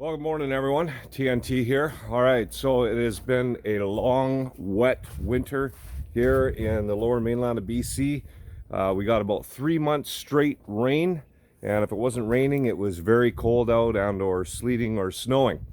Well, good morning, everyone. TNT here. All right, so it has been a long, wet winter here in the lower mainland of BC. We got about 3 months straight rain, and if it wasn't raining, it was very cold out and or sleeting or snowing.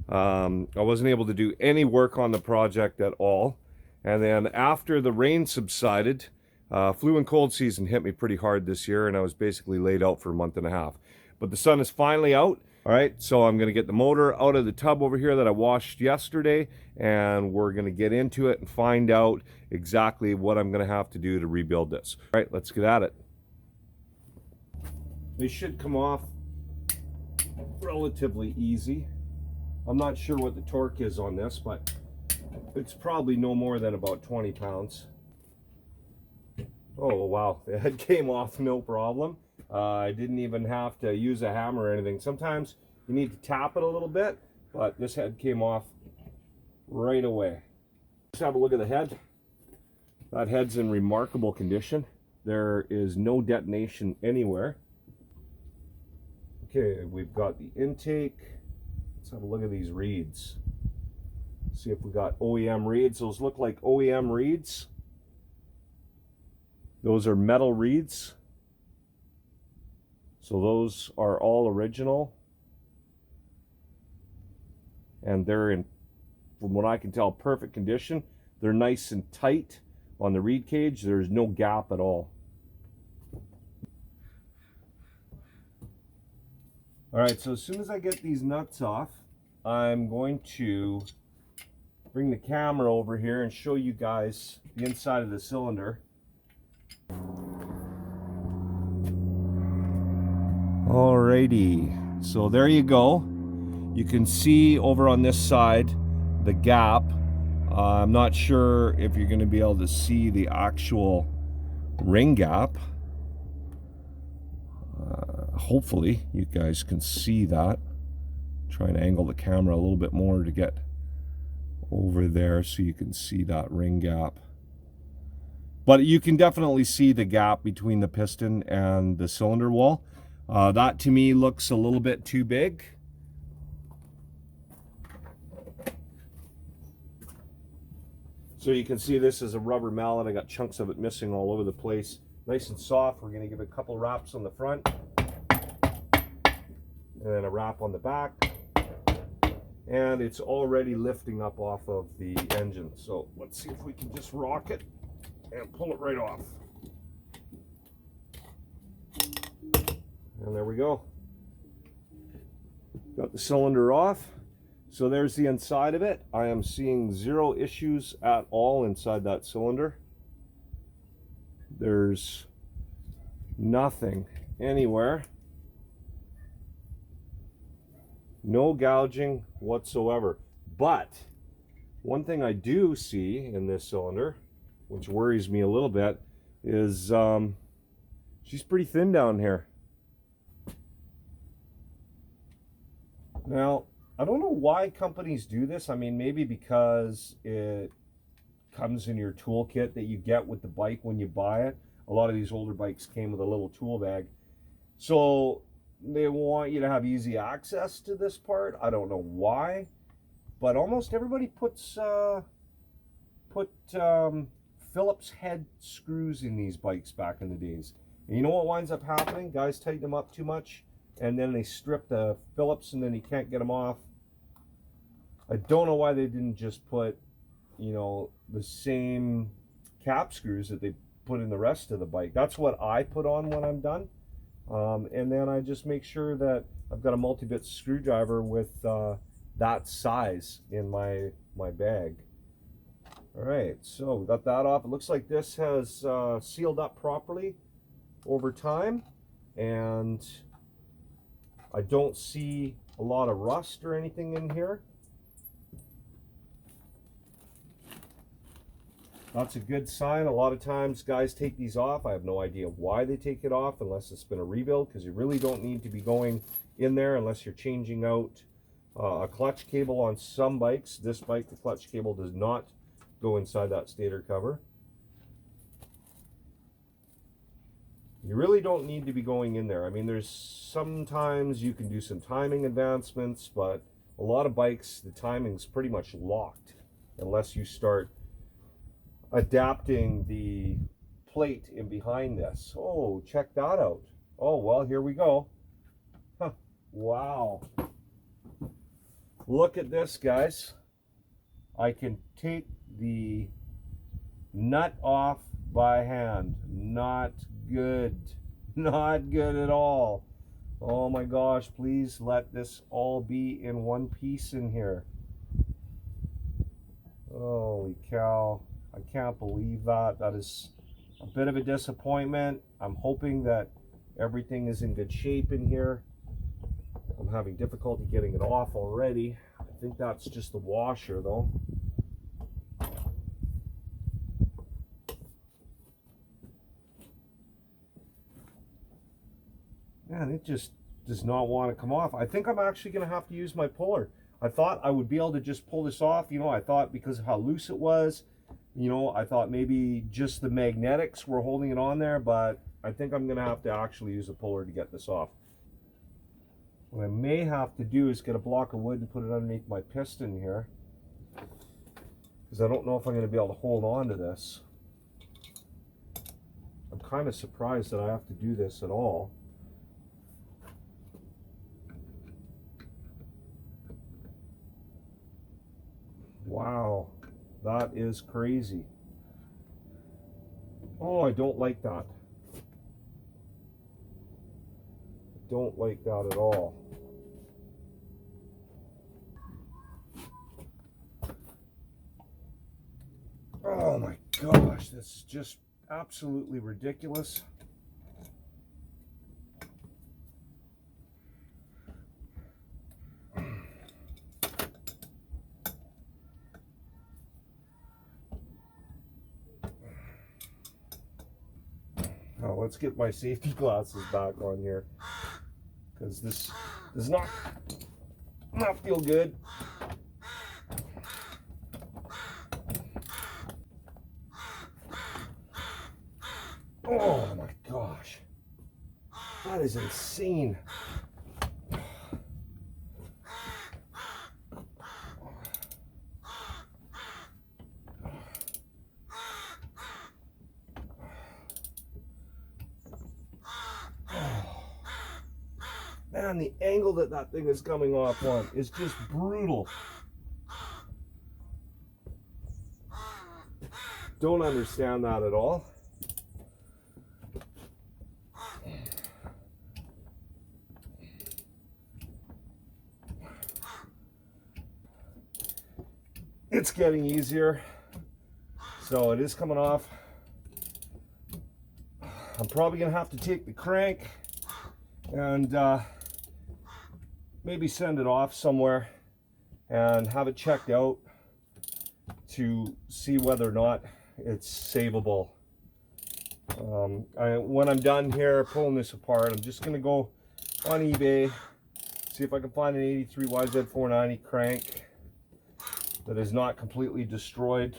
I wasn't able to do any work on the project at all. And then after the rain subsided, flu and cold season hit me pretty hard this year, and I was basically laid out for a month and a half. But the sun is finally out. All right, so I'm going to get the motor out of the tub over here that I washed yesterday, and we're going to get into it and find out exactly what I'm going to have to do to rebuild this. All right, let's get at it. They should come off relatively easy. I'm not sure what the torque is on this, but it's probably no more than about 20 pounds. Oh, wow, the head came off no problem. I didn't even have to use a hammer or anything. Sometimes you need to tap it a little bit, but this head came off right away. Let's have a look at the head. That head's in remarkable condition. There is no detonation anywhere. Okay, we've got the intake. Let's have a look at these reeds. See if we got OEM reeds. Those look like OEM reeds. Those are metal reeds. So those are all original. And they're in, from what I can tell, perfect condition. They're nice and tight on the reed cage. There's no gap at all. All right, so as soon as I get these nuts off, I'm going to bring the camera over here and show you guys the inside of the cylinder. Alrighty, so there you go. You can see over on this side the gap. I'm not sure if you're going to be able to see the actual ring gap. Hopefully you guys can see that. Try and angle the camera a little bit more to get over there so you can see that ring gap. But you can definitely see the gap between the piston and the cylinder wall. That to me looks a little bit too big. So you can see this is a rubber mallet. I got chunks of it missing all over the place. Nice and soft. We're going to give it a couple wraps on the front. And then a wrap on the back. And it's already lifting up off of the engine. So let's see if we can just rock it and pull it right off. And there we go. Got the cylinder off. So there's the inside of it. I am seeing zero issues at all inside that cylinder. There's nothing anywhere. No gouging whatsoever. But one thing I do see in this cylinder, which worries me a little bit, is she's pretty thin down here. Now, I don't know why companies do this. I mean, maybe because it comes in your toolkit that you get with the bike when you buy it. A lot of these older bikes came with a little tool bag. So they want you to have easy access to this part. I don't know why, but almost everybody puts Phillips head screws in these bikes back in the days. And you know what winds up happening? Guys tighten them up too much, and then they strip the Phillips, and then you can't get them off. I don't know why they didn't just put, you know, the same cap screws that they put in the rest of the bike. That's what I put on when I'm done. And then I just make sure that I've got a multi-bit screwdriver with that size in my bag. All right, so we got that off. It looks like this has sealed up properly over time, and I don't see a lot of rust or anything in here. That's a good sign. A lot of times guys take these off. I have no idea why they take it off unless it's been a rebuild, because you really don't need to be going in there unless you're changing out a clutch cable on some bikes. This bike, the clutch cable does not go inside that stator cover. You really don't need to be going in there. I mean, there's sometimes you can do some timing advancements, but a lot of bikes, the timing's pretty much locked unless you start adapting the plate in behind this. Oh, check that out. Oh, well, here we go. Huh. Wow. Look at this, guys. I can take the nut off by hand. Not good. Not good at all. Oh my gosh, please let this all be in one piece in here. Holy cow. I can't believe that. That is a bit of a disappointment. I'm hoping that everything is in good shape in here. I'm having difficulty getting it off already. I think that's just the washer though. Man, it just does not want to come off. I think I'm actually going to have to use my puller. I thought I would be able to just pull this off. You know, I thought because of how loose it was, you know, I thought maybe just the magnetics were holding it on there, but I think I'm going to have to actually use a puller to get this off. What I may have to do is get a block of wood and put it underneath my piston here, because I don't know if I'm going to be able to hold on to this. I'm kind of surprised that I have to do this at all. Wow, that is crazy. Oh, I don't like that. I don't like that at all. Oh my gosh, this is just absolutely ridiculous. Oh, let's get my safety glasses back on here, because this does not feel good. Oh my gosh, that is insane. Man, the angle that that thing is coming off on is just brutal. Don't understand that at all. It's getting easier, so it is coming off. I'm probably gonna have to take the crank and maybe send it off somewhere and have it checked out to see whether or not it's savable. When I'm done here pulling this apart, I'm just gonna go on eBay, see if I can find an 83 YZ490 crank that is not completely destroyed.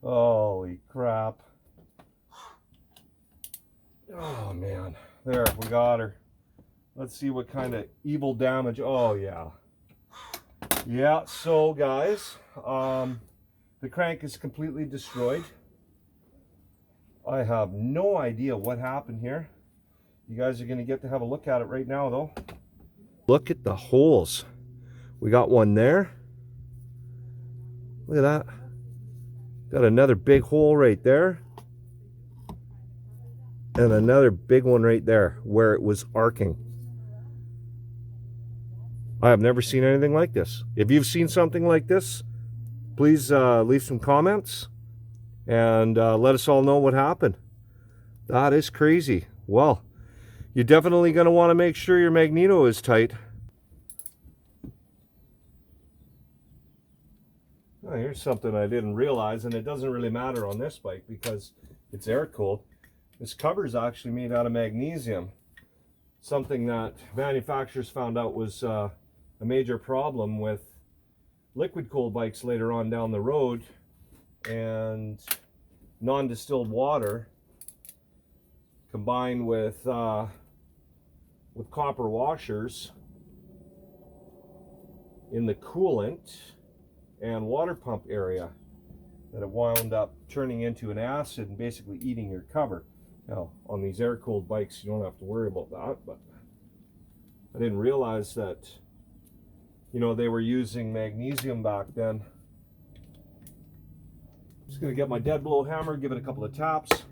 Holy crap. Oh man, there, we got her. Let's see what kind of evil damage. Oh yeah. Yeah, so guys, the crank is completely destroyed. I have no idea what happened here. You guys are gonna get to have a look at it right now though. Look at the holes. We got one there. Look at that. Got another big hole right there. And another big one right there where it was arcing. I have never seen anything like this. If you've seen something like this, please leave some comments and let us all know what happened. That is crazy. Well, you're definitely going to want to make sure your magneto is tight. Oh, here's something I didn't realize, and it doesn't really matter on this bike because it's air cooled. This cover is actually made out of magnesium, something that manufacturers found out was a major problem with liquid cooled bikes later on down the road, and non-distilled water combined with copper washers in the coolant and water pump area that have wound up turning into an acid and basically eating your cover. Now, on these air-cooled bikes, you don't have to worry about that, but I didn't realize that, you know, they were using magnesium back then. I'm just gonna get my dead blow hammer, give it a couple of taps.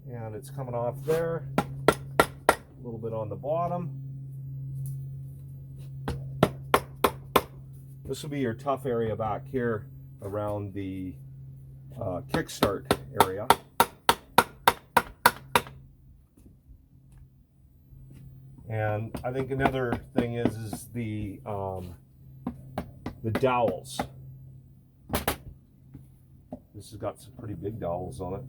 And it's coming off there. A little bit on the bottom. This will be your tough area back here around the kickstart area. And I think another thing is the dowels. This has got some pretty big dowels on it.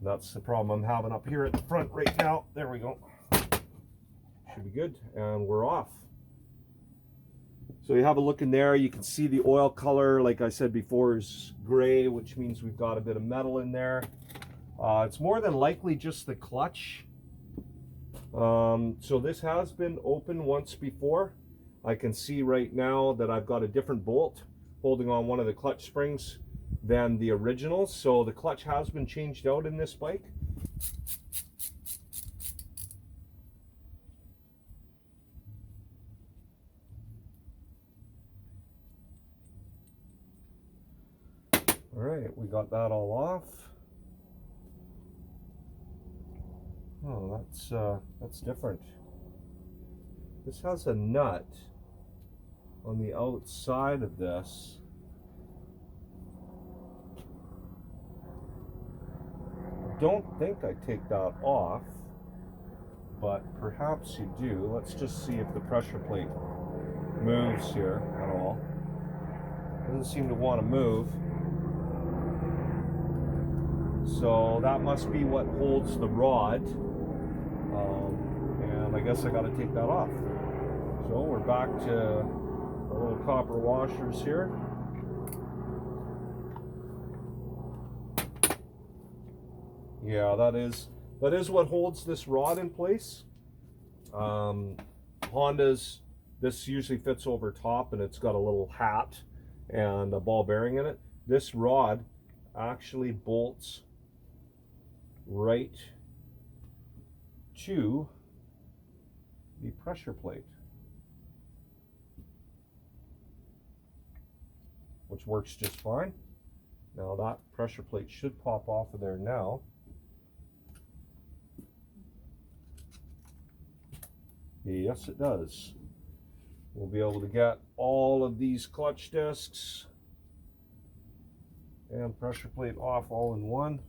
That's the problem I'm having up here at the front right now. There we go. Should be good, and we're off. So you have a look in there, you can see the oil color, like I said before, is gray, which means we've got a bit of metal in there. It's more than likely just the clutch. So this has been open once before. I can see right now that I've got a different bolt holding on one of the clutch springs than the original. So the clutch has been changed out in this bike. All right, we got that all off. Oh, that's different. This has a nut on the outside of this. I don't think I take that off, but perhaps you do. Let's just see if the pressure plate moves here at all. Doesn't seem to want to move. So that must be what holds the rod. And I guess I got to take that off. So we're back to our little copper washers here. Yeah, that is what holds this rod in place. Honda's, this usually fits over top, and it's got a little hat and a ball bearing in it. This rod actually bolts right to the pressure plate, which works just fine. Now that pressure plate should pop off of there now. Yes, it does. We'll be able to get all of these clutch discs and pressure plate off all in one.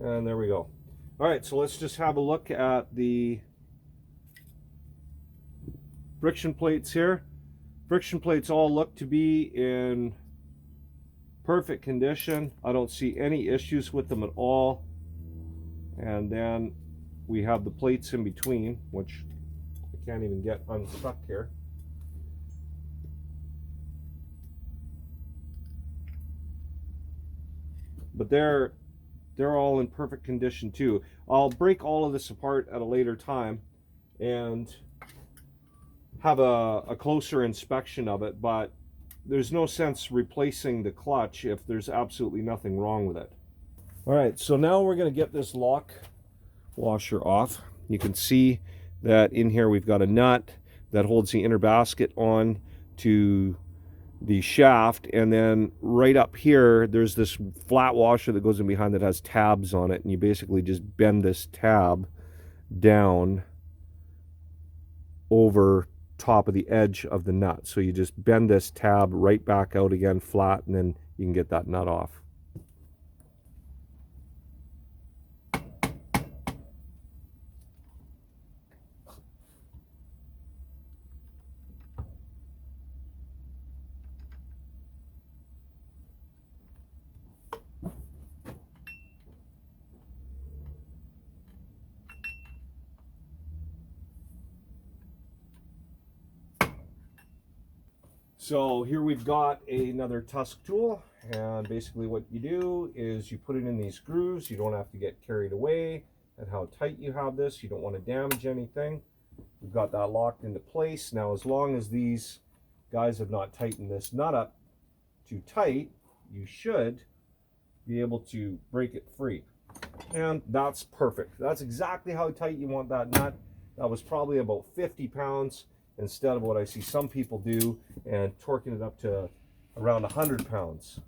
And there we go. All right, so let's just have a look at the friction plates here. Friction plates all look to be in perfect condition. I don't see any issues with them at all. And then we have the plates in between, which I can't even get unstuck here. But they're all in perfect condition too. I'll break all of this apart at a later time and have a closer inspection of it, but there's no sense replacing the clutch if there's absolutely nothing wrong with it. All right, so now we're going to get this lock washer off. You can see that in here we've got a nut that holds the inner basket on to the shaft, and then right up here there's this flat washer that goes in behind that has tabs on it, and you basically just bend this tab down over top of the edge of the nut. So you just bend this tab right back out again flat, and then you can get that nut off. So here we've got another tusk tool, and basically what you do is you put it in these grooves. You don't have to get carried away at how tight you have this. You don't want to damage anything. We've got that locked into place. Now, as long as these guys have not tightened this nut up too tight, you should be able to break it free. And that's perfect. That's exactly how tight you want that nut. That was probably about 50 pounds instead of what I see some people do and torquing it up to around 100 pounds.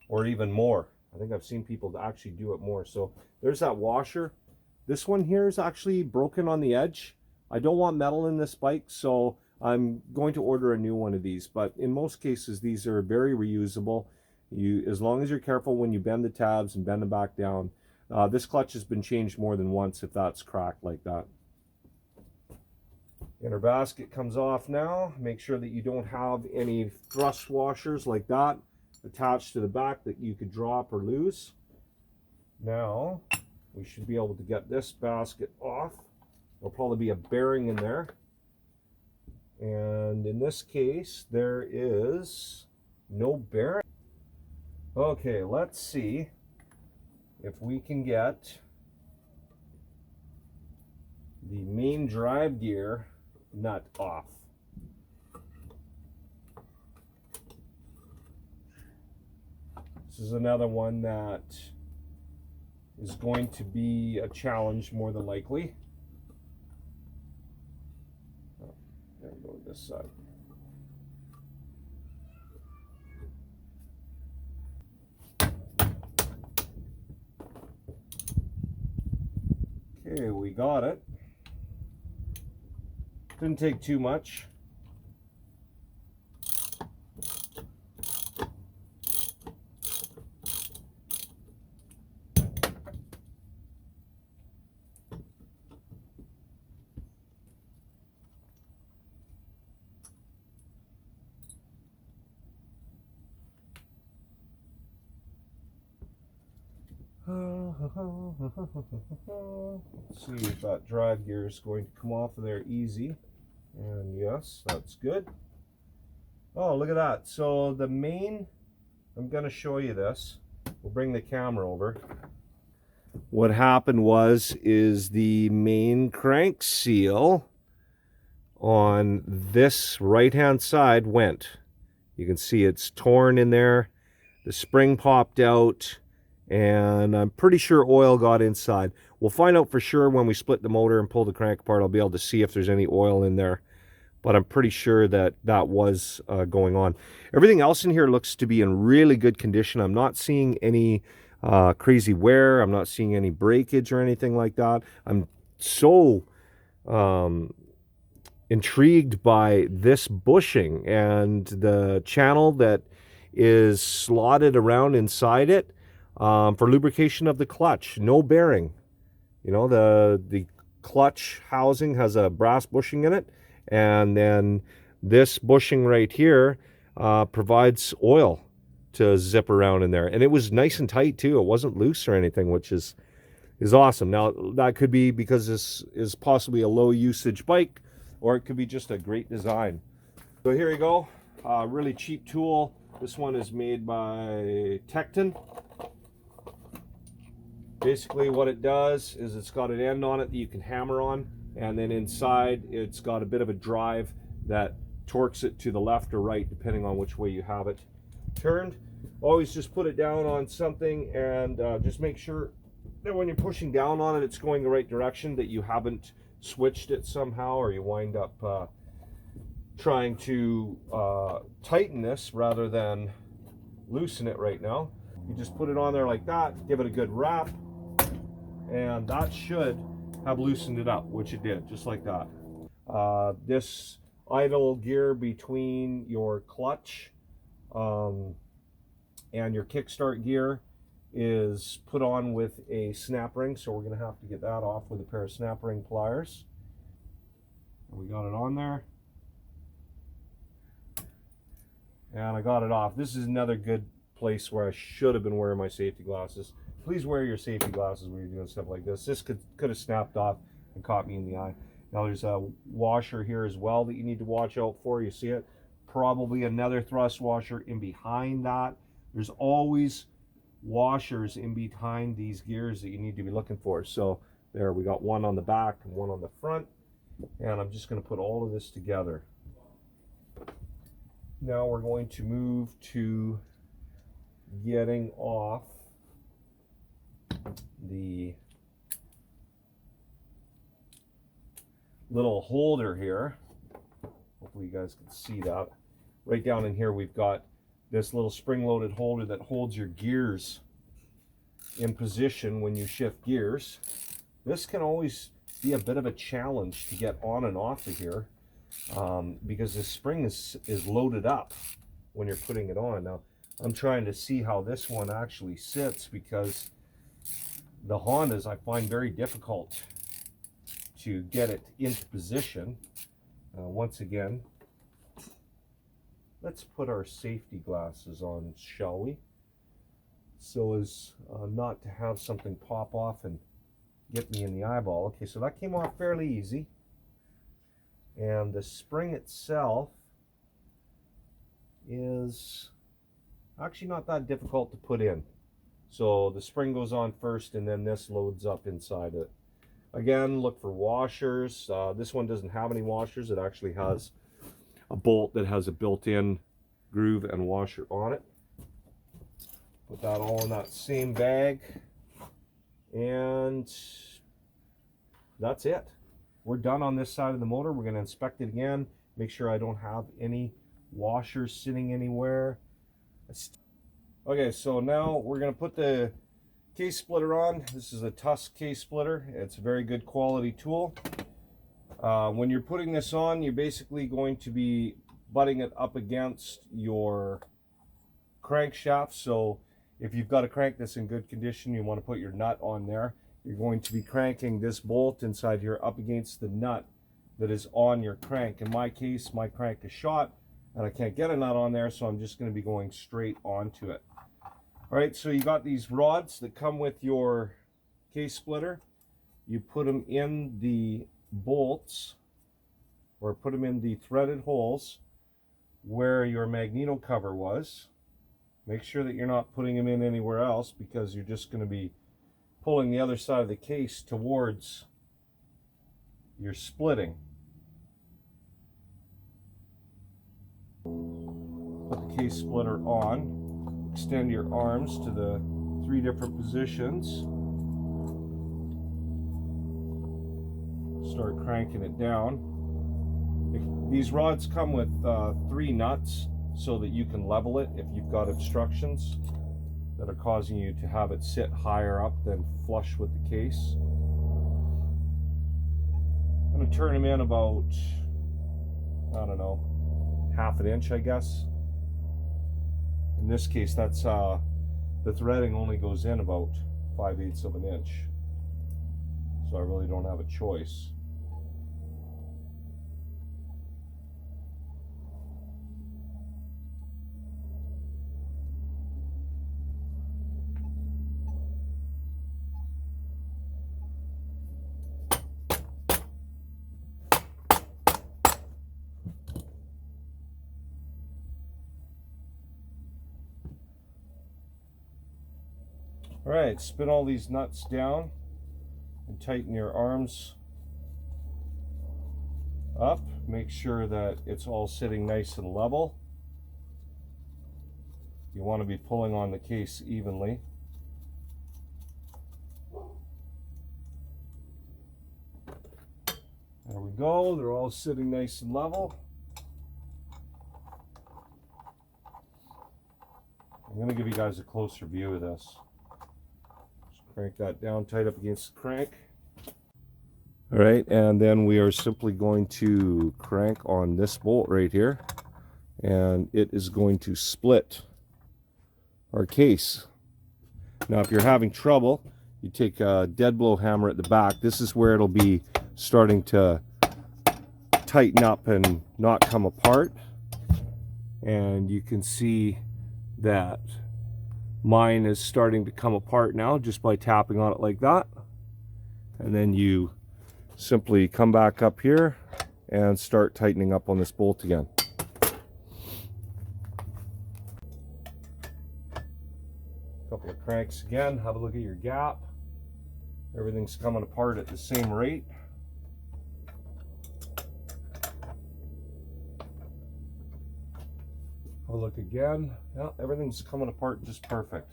Or even more. I think I've seen people actually do it more. So there's that washer. This one here is actually broken on the edge. I don't want metal in this bike, so I'm going to order a new one of these. But in most cases, these are very reusable. As long as you're careful when you bend the tabs and bend them back down. This clutch has been changed more than once if that's cracked like that. Inner basket comes off now. Make sure that you don't have any thrust washers like that attached to the back that you could drop or lose. Now we should be able to get this basket off. There'll probably be a bearing in there. And in this case, there is no bearing. Okay, let's see if we can get the main drive gear nut off. This is another one that is going to be a challenge more than likely. Oh, there we go, this side. Okay, we got it. Didn't take too much. Let's see if that drive gear is going to come off of there easy. And yes, that's good. Oh, look at that. So the main, I'm going to show you this. We'll bring the camera over. What happened is the main crank seal on this right-hand side went. You can see it's torn in there. The spring popped out. And I'm pretty sure oil got inside. We'll find out for sure when we split the motor and pull the crank apart. I'll be able to see if there's any oil in there. But I'm pretty sure that that was going on. Everything else in here looks to be in really good condition. I'm not seeing any crazy wear. I'm not seeing any breakage or anything like that. I'm so intrigued by this bushing and the channel that is slotted around inside it. For lubrication of the clutch, no bearing. You know, the clutch housing has a brass bushing in it, and then this bushing right here provides oil to zip around in there. And it was nice and tight too. It wasn't loose or anything, which is awesome. Now that could be because this is possibly a low usage bike, or it could be just a great design. So here you go, really cheap tool. This one is made by Tecton. Basically what it does is it's got an end on it that you can hammer on, and then inside it's got a bit of a drive that torques it to the left or right depending on which way you have it turned. Always just put it down on something and just make sure that when you're pushing down on it, it's going the right direction, that you haven't switched it somehow, or you wind up trying to tighten this rather than loosen it right now. You just put it on there like that, give it a good wrap, and that should have loosened it up, which it did, just like that. This idle gear between your clutch and your kickstart gear is put on with a snap ring, so we're going to have to get that off with a pair of snap ring pliers. We got it on there, and I got it off. This is another good place where I should have been wearing my safety glasses. Please wear your safety glasses when you're doing stuff like this. This could have snapped off. and caught me in the eye. Now there's a washer here as well that you need to watch out for. You see it? Probably another thrust washer in behind that. There's always washers in behind these gears that you need to be looking for. So there, we got one on the back and one on the front. And I'm just going to put all of this together. Now we're going to move to getting off the little holder here. Hopefully you guys can see that. Right down in here we've got this little spring-loaded holder that holds your gears in position when you shift gears. This can always be a bit of a challenge to get on and off of here because the spring is loaded up when you're putting it on. Now I'm trying to see how this one actually sits, because the Hondas I find very difficult to get it into position. Once again, let's put our safety glasses on, shall we? So as not to have something pop off and get me in the eyeball. Okay, so that came off fairly easy. And the spring itself is actually not that difficult to put in. So the spring goes on first, and then this loads up inside it. Again, look for washers. This one doesn't have any washers. It actually has a bolt that has a built-in groove and washer on it. Put that all in that same bag, and that's it. We're done on this side of the motor. We're going to inspect it again, make sure I don't have any washers sitting anywhere. Okay, so now we're going to put the case splitter on. This is a Tusk case splitter. It's a very good quality tool. When you're putting this on, you're basically going to be butting it up against your crankshaft. So if you've got a crank that's in good condition, you want to put your nut on there. You're going to be cranking this bolt inside here up against the nut that is on your crank. In my case, my crank is shot and I can't get a nut on there, so I'm just going to be going straight onto it. All right, so you got these rods that come with your case splitter. You put them in the bolts, or put them in the threaded holes where your magneto cover was. Make sure that you're not putting them in anywhere else, because you're just going to be pulling the other side of the case towards your splitting. Put the case splitter on. Extend your arms to the 3 different positions. Start cranking it down. These rods come with 3 nuts so that you can level it if you've got obstructions that are causing you to have it sit higher up than flush with the case. I'm going to turn them in about, I don't know, 1/2 inch, I guess. In this case, that's the threading only goes in about 5/8 of an inch, so I really don't have a choice. All right, spin all these nuts down and tighten your arms up. Make sure that it's all sitting nice and level. You want to be pulling on the case evenly. There we go, they're all sitting nice and level. I'm going to give you guys a closer view of this. Crank that down tight up against the crank. All right, and then we are simply going to crank on this bolt right here, and it is going to split our case. Now, if you're having trouble, you take a dead blow hammer at the back. This is where it'll be starting to tighten up and not come apart. And you can see that mine is starting to come apart now just by tapping on it like that. And then you simply come back up here and start tightening up on this bolt again. Couple of cranks again, have a look at your gap. Everything's coming apart at the same rate. Have a look again. Yeah, everything's coming apart just perfect.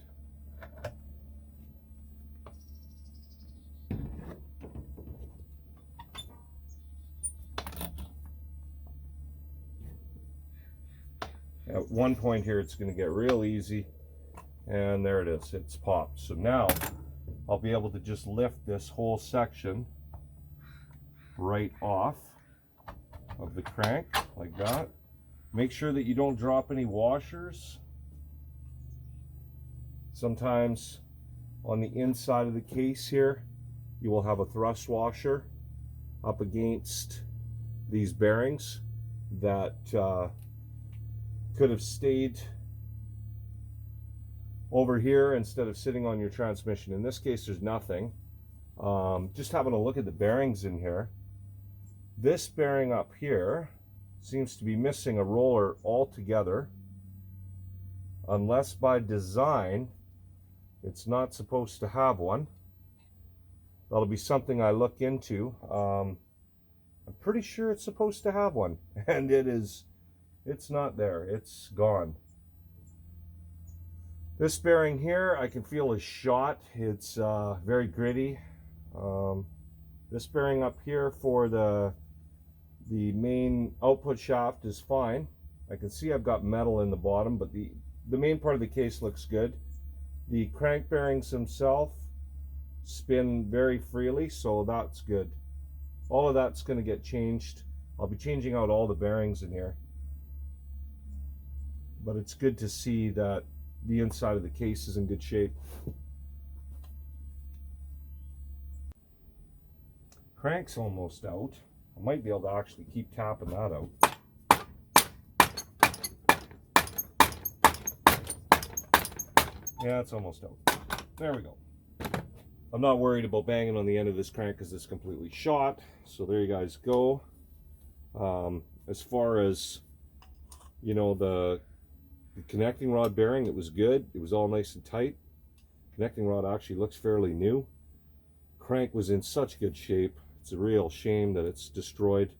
At one point here it's going to get real easy, and there it is, it's popped. So now I'll be able to just lift this whole section right off of the crank like that. Make sure that you don't drop any washers. Sometimes on the inside of the case here you will have a thrust washer up against these bearings that could have stayed over here instead of sitting on your transmission. In this case there's nothing. Just having a look at the bearings in here, this bearing up here seems to be missing a roller altogether, unless by design it's not supposed to have one. That'll be something I look into. I'm pretty sure it's supposed to have one, and it's not there, it's gone. This bearing here I can feel is shot. It's very gritty. This bearing up here for the main output shaft is fine. I can see I've got metal in the bottom, but the main part of the case looks good. The crank bearings themselves spin very freely, so that's good. All of that's going to get changed. I'll be changing out all the bearings in here, but it's good to see that the inside of the case is in good shape. Crank's almost out. I might be able to actually keep tapping that out. Yeah, it's almost out. There we go. I'm not worried about banging on the end of this crank because it's completely shot. So there you guys go. As far as, you know, the connecting rod bearing, it was good. It was all nice and tight. Connecting rod actually looks fairly new. Crank was in such good shape. It's a real shame that it's destroyed.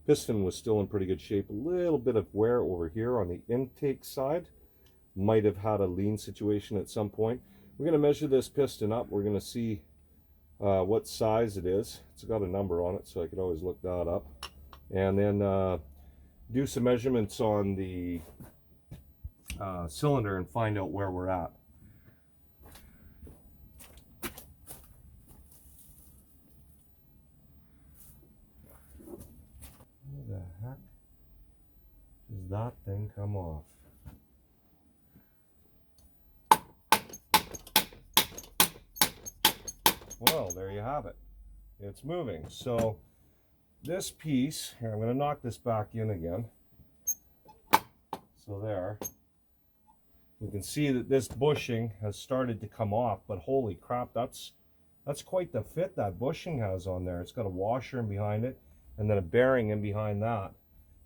Piston was still in pretty good shape. A little bit of wear over here on the intake side. Might have had a lean situation at some point. We're going to measure this piston up. We're going to see what size it is. It's got a number on it, so I could always look that up. And then do some measurements on the cylinder and find out where we're at. Where the heck does that thing come off? Well, there you have it. It's moving. So this piece here, I'm going to knock this back in again. So there, you can see that this bushing has started to come off, but holy crap, that's quite the fit that bushing has on there. It's got a washer in behind it and then a bearing in behind that,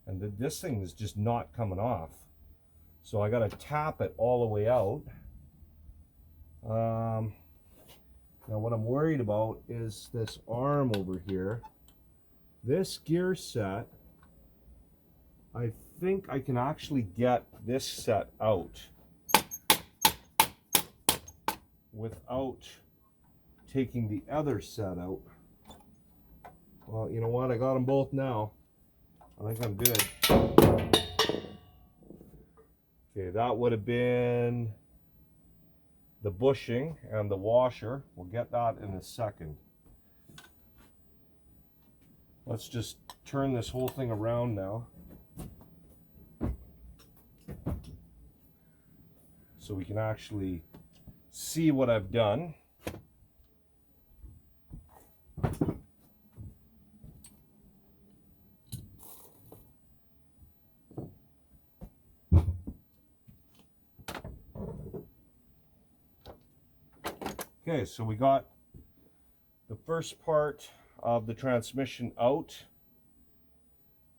and this thing is just not coming off. So I got to tap it all the way out. Now what I'm worried about is this arm over here. This gear set, I think I can actually get this set out without taking the other set out. Well, you know what? I got them both now. I think I'm good. Okay, that would have been the bushing and the washer. We'll get that in a second. Let's just turn this whole thing around now, so we can actually see what I've done. Okay, so we got the first part of the transmission out.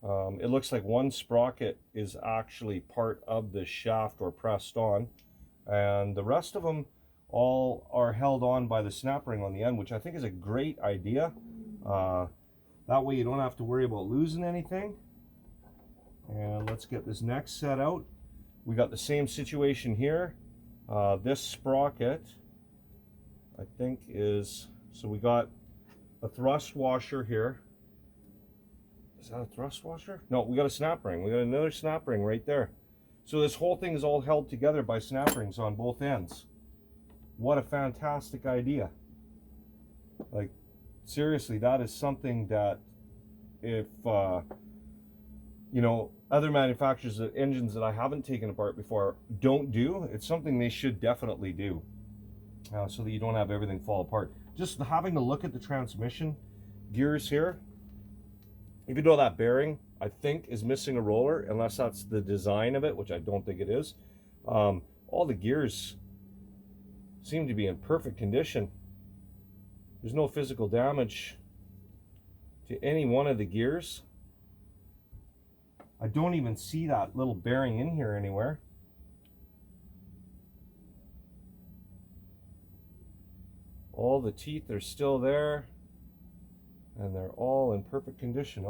It looks like one sprocket is actually part of the shaft or pressed on, and the rest of them all are held on by the snap ring on the end, which I think is a great idea. That way you don't have to worry about losing anything. And let's get this next set out. We got the same situation here. This sprocket, I think is, so we got a thrust washer here. Is that a thrust washer? No, we got a snap ring. We got another snap ring right there. So this whole thing is all held together by snap rings on both ends. What a fantastic idea. Like, seriously, that is something that if, you know, other manufacturers of engines that I haven't taken apart before don't do, it's something they should definitely do. So that you don't have everything fall apart. Just having to look at the transmission gears here, even though that bearing, I think, is missing a roller, unless that's the design of it, which I don't think it is. All the gears seem to be in perfect condition. There's no physical damage to any one of the gears. I don't even see that little bearing in here anywhere. All the teeth are still there, and they're all in perfect condition.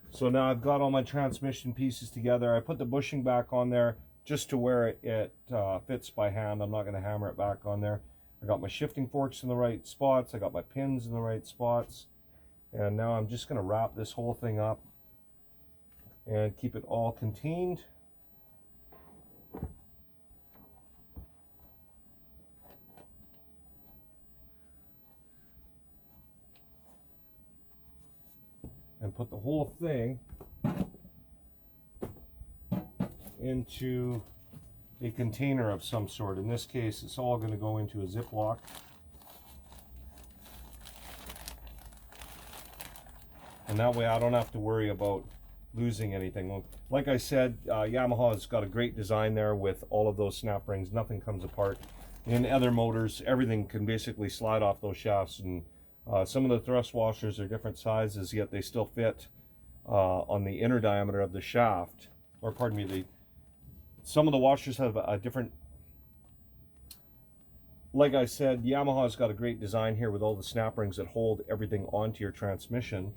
So now I've got all my transmission pieces together. I put the bushing back on there just to where it fits by hand. I'm not going to hammer it back on there. I got my shifting forks in the right spots. I got my pins in the right spots. And now I'm just going to wrap this whole thing up and keep it all contained. And put the whole thing into a container of some sort. In this case, it's all going to go into a Ziploc. And that way I don't have to worry about losing anything. Like I said, Yamaha's got a great design there with all of those snap rings. Nothing comes apart. In other motors, everything can basically slide off those shafts, and some of the thrust washers are different sizes, yet they still fit on the inner diameter of the shaft. Or pardon me, some of the washers have a different, like I said, Yamaha's got a great design here with all the snap rings that hold everything onto your transmission,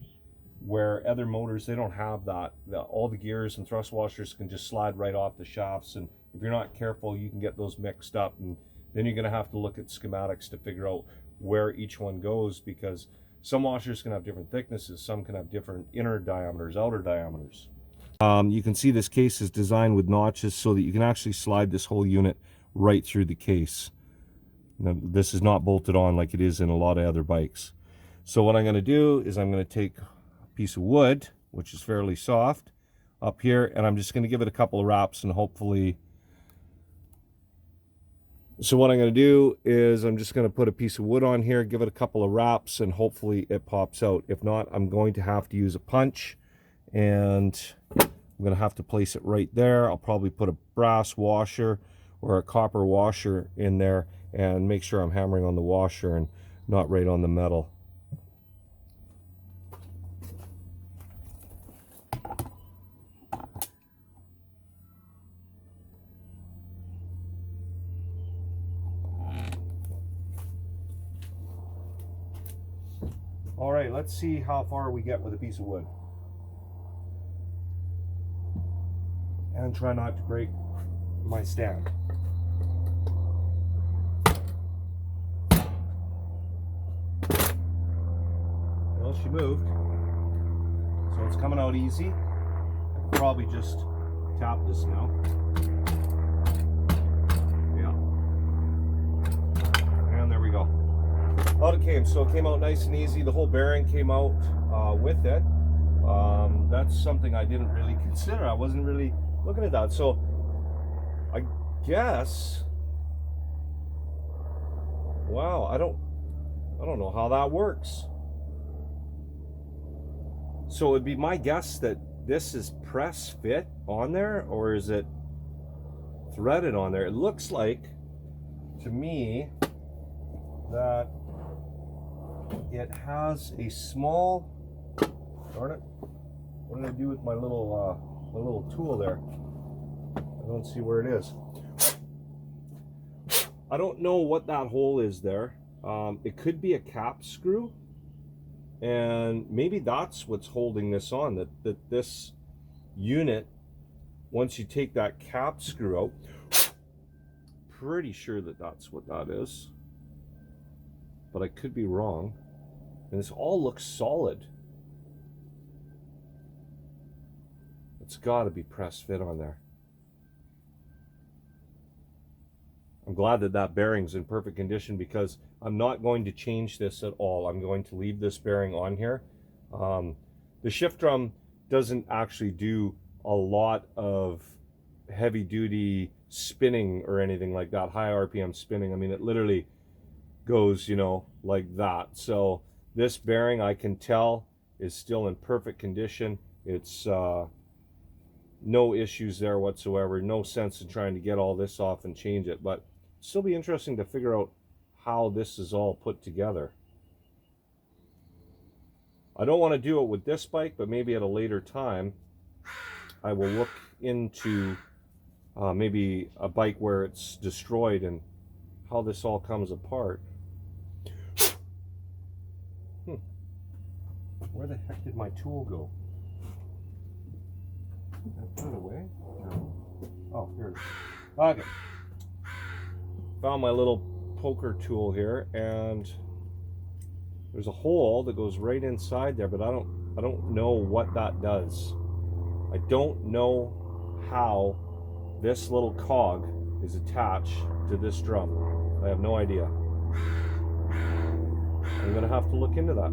where other motors, they don't have that. All the gears and thrust washers can just slide right off the shafts, and if you're not careful, you can get those mixed up, and then you're going to have to look at schematics to figure out where each one goes, because some washers can have different thicknesses, some can have different inner diameters, outer diameters. You can see this case is designed with notches so that you can actually slide this whole unit right through the case. Now, this is not bolted on like it is in a lot of other bikes. So what I'm going to do is I'm going to take a piece of wood, which is fairly soft, up here, and I'm just going to give it a couple of wraps, and hopefully... So what I'm going to do is I'm just going to put a piece of wood on here, give it a couple of wraps, and hopefully it pops out. If not, I'm going to have to use a punch, and I'm going to have to place it right there. I'll probably put a brass washer or a copper washer in there and make sure I'm hammering on the washer and not right on the metal. All right, let's see how far we get with a piece of wood. And try not to break my stand. Well, she moved. So it's coming out easy. I can probably just tap this now. Yeah. And there we go. Out it came. So it came out nice and easy. The whole bearing came out with it. That's something I didn't really consider. I wasn't really looking at that. So I guess, wow, I don't know how that works. So it'd be my guess that this is press fit on there, or is it threaded on there? It looks like, to me, that it has a small, darn it, what did I do with my little tool there? I don't see where it is. I don't know what that hole is there. It could be a cap screw, and maybe that's what's holding this on, that this unit, once you take that cap screw out, pretty sure that that's what that is, but I could be wrong. And this all looks solid. It's got to be press fit on there. I'm glad that that bearing's in perfect condition, because I'm not going to change this at all. I'm going to leave this bearing on here. The shift drum doesn't actually do a lot of heavy duty spinning or anything like that, high RPM spinning. I mean, it literally goes, you know, like that. So this bearing, I can tell, is still in perfect condition. It's no issues there whatsoever. No sense in trying to get all this off and change it, but still be interesting to figure out how this is all put together. I don't want to do it with this bike, but maybe at a later time I will look into maybe a bike where it's destroyed and how this all comes apart. Where the heck did my tool go? Did I put it away? No. Oh, here it is. Okay. Found my little poker tool here, and there's a hole that goes right inside there, but I don't know what that does. I don't know how this little cog is attached to this drum. I have no idea. I'm gonna have to look into that.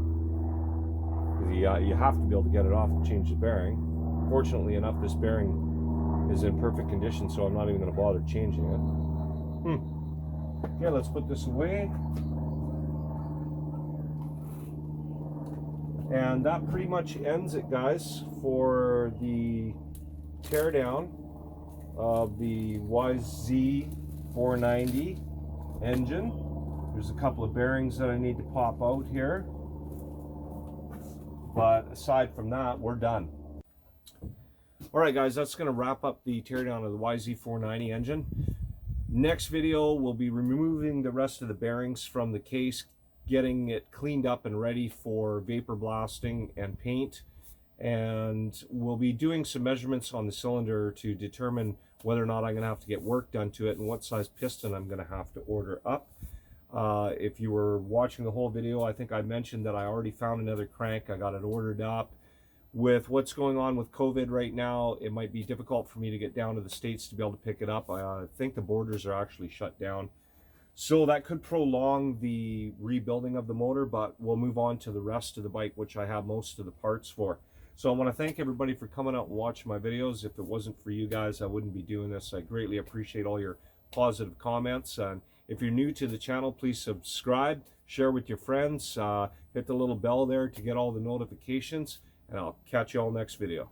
You have to be able to get it off to change the bearing. Fortunately enough, this bearing is in perfect condition, so I'm not even going to bother changing it. Okay, let's put this away. And that pretty much ends it, guys, for the teardown of the YZ490 engine. There's a couple of bearings that I need to pop out here, but aside from that, we're done. All right, guys, that's going to wrap up the teardown of the YZ490 engine. Next video, we'll be removing the rest of the bearings from the case, getting it cleaned up and ready for vapor blasting and paint. And we'll be doing some measurements on the cylinder to determine whether or not I'm going to have to get work done to it and what size piston I'm going to have to order up. If you were watching the whole video, I think I mentioned that I already found another crank. I got it ordered up. With what's going on with COVID right now, it might be difficult for me to get down to the States to be able to pick it up. I think the borders are actually shut down. So that could prolong the rebuilding of the motor, but we'll move on to the rest of the bike, which I have most of the parts for. So I want to thank everybody for coming out and watching my videos. If it wasn't for you guys, I wouldn't be doing this. I greatly appreciate all your positive comments. And if you're new to the channel, please subscribe, share with your friends, hit the little bell there to get all the notifications, and I'll catch you all next video.